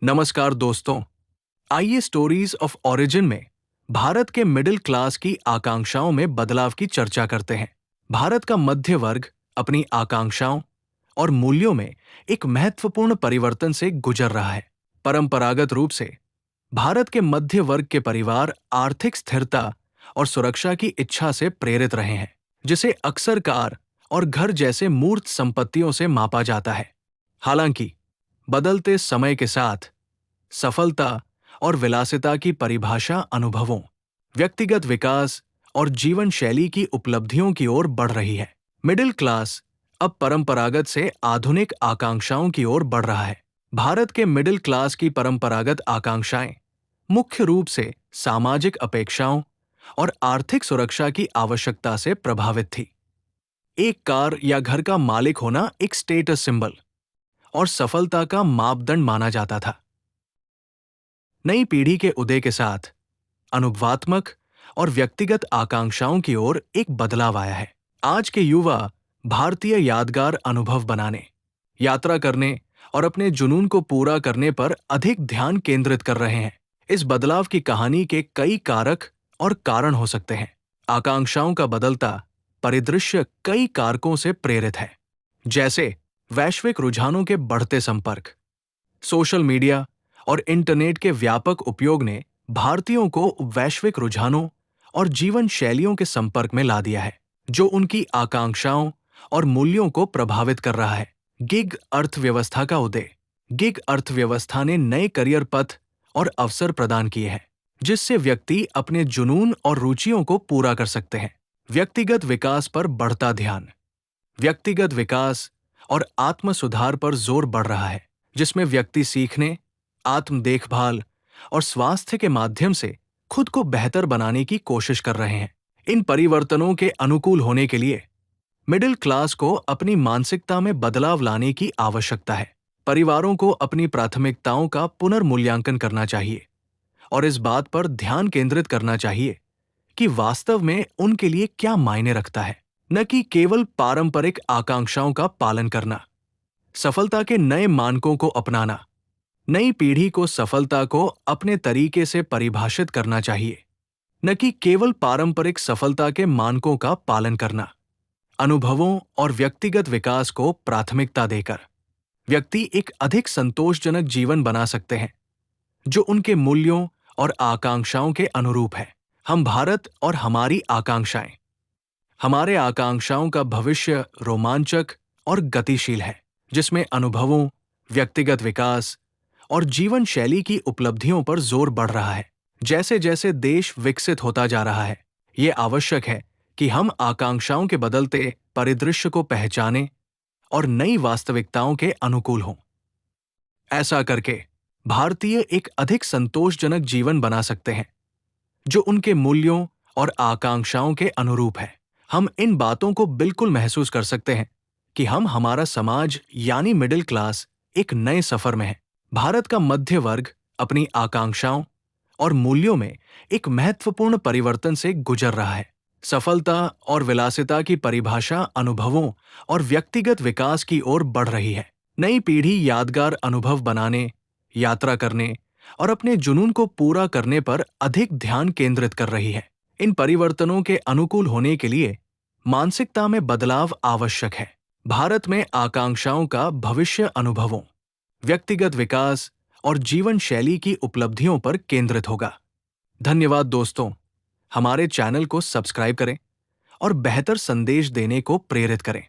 नमस्कार दोस्तों, आइए स्टोरीज ऑफ ओरिजिन में भारत के मिडिल क्लास की आकांक्षाओं में बदलाव की चर्चा करते हैं। भारत का मध्य वर्ग अपनी आकांक्षाओं और मूल्यों में एक महत्वपूर्ण परिवर्तन से गुजर रहा है। परंपरागत रूप से भारत के मध्य वर्ग के परिवार आर्थिक स्थिरता और सुरक्षा की इच्छा से प्रेरित रहे हैं, जिसे अक्सर कार और घर जैसे मूर्त संपत्तियों से मापा जाता है। हालांकि बदलते समय के साथ सफलता और विलासिता की परिभाषा अनुभवों, व्यक्तिगत विकास और जीवन शैली की उपलब्धियों की ओर बढ़ रही है। मिडिल क्लास अब परंपरागत से आधुनिक आकांक्षाओं की ओर बढ़ रहा है। भारत के मिडिल क्लास की परंपरागत आकांक्षाएं मुख्य रूप से सामाजिक अपेक्षाओं और आर्थिक सुरक्षा की आवश्यकता से प्रभावित थी। एक कार या घर का मालिक होना एक स्टेटस सिंबल और सफलता का मापदंड माना जाता था। नई पीढ़ी के उदय के साथ अनुभवात्मक और व्यक्तिगत आकांक्षाओं की ओर एक बदलाव आया है। आज के युवा भारतीय यादगार अनुभव बनाने, यात्रा करने और अपने जुनून को पूरा करने पर अधिक ध्यान केंद्रित कर रहे हैं। इस बदलाव की कहानी के कई कारक और कारण हो सकते हैं। आकांक्षाओं का बदलता परिदृश्य कई कारकों से प्रेरित है, जैसे वैश्विक रुझानों के बढ़ते संपर्क, सोशल मीडिया और इंटरनेट के व्यापक उपयोग ने भारतीयों को वैश्विक रुझानों और जीवन शैलियों के संपर्क में ला दिया है, जो उनकी आकांक्षाओं और मूल्यों को प्रभावित कर रहा है। गिग अर्थव्यवस्था का उदय। गिग अर्थव्यवस्था ने नए करियर पथ और अवसर प्रदान किए हैं, जिससे व्यक्ति अपने जुनून और रुचियों को पूरा कर सकते हैं। व्यक्तिगत विकास पर बढ़ता ध्यान। व्यक्तिगत विकास और आत्म सुधार पर जोर बढ़ रहा है, जिसमें व्यक्ति सीखने, आत्म देखभाल और स्वास्थ्य के माध्यम से खुद को बेहतर बनाने की कोशिश कर रहे हैं। इन परिवर्तनों के अनुकूल होने के लिए मिडिल क्लास को अपनी मानसिकता में बदलाव लाने की आवश्यकता है। परिवारों को अपनी प्राथमिकताओं का पुनर्मूल्यांकन करना चाहिए और इस बात पर ध्यान केंद्रित करना चाहिए कि वास्तव में उनके लिए क्या मायने रखता है, न कि केवल पारंपरिक आकांक्षाओं का पालन करना। सफलता के नए मानकों को अपनाना। नई पीढ़ी को सफलता को अपने तरीके से परिभाषित करना चाहिए, न कि केवल पारंपरिक सफलता के मानकों का पालन करना। अनुभवों और व्यक्तिगत विकास को प्राथमिकता देकर व्यक्ति एक अधिक संतोषजनक जीवन बना सकते हैं, जो उनके मूल्यों और आकांक्षाओं के अनुरूप है। हम भारत और हमारी आकांक्षाएं। हमारे आकांक्षाओं का भविष्य रोमांचक और गतिशील है, जिसमें अनुभवों, व्यक्तिगत विकास और जीवन शैली की उपलब्धियों पर जोर बढ़ रहा है। जैसे जैसे देश विकसित होता जा रहा है, ये आवश्यक है कि हम आकांक्षाओं के बदलते परिदृश्य को पहचानें और नई वास्तविकताओं के अनुकूल हों। ऐसा करके भारतीय एक अधिक संतोषजनक जीवन बना सकते हैं, जो उनके मूल्यों और आकांक्षाओं के अनुरूप है। हम इन बातों को बिल्कुल महसूस कर सकते हैं कि हमारा समाज यानी मिडिल क्लास एक नए सफर में है। भारत का मध्य वर्ग अपनी आकांक्षाओं और मूल्यों में एक महत्वपूर्ण परिवर्तन से गुजर रहा है। सफलता और विलासिता की परिभाषा अनुभवों और व्यक्तिगत विकास की ओर बढ़ रही है। नई पीढ़ी यादगार अनुभव बनाने, यात्रा करने और अपने जुनून को पूरा करने पर अधिक ध्यान केंद्रित कर रही है। इन परिवर्तनों के अनुकूल होने के लिए मानसिकता में बदलाव आवश्यक है। भारत में आकांक्षाओं का भविष्य अनुभवों, व्यक्तिगत विकास और जीवन शैली की उपलब्धियों पर केंद्रित होगा। धन्यवाद दोस्तों, हमारे चैनल को सब्सक्राइब करें और बेहतर संदेश देने को प्रेरित करें।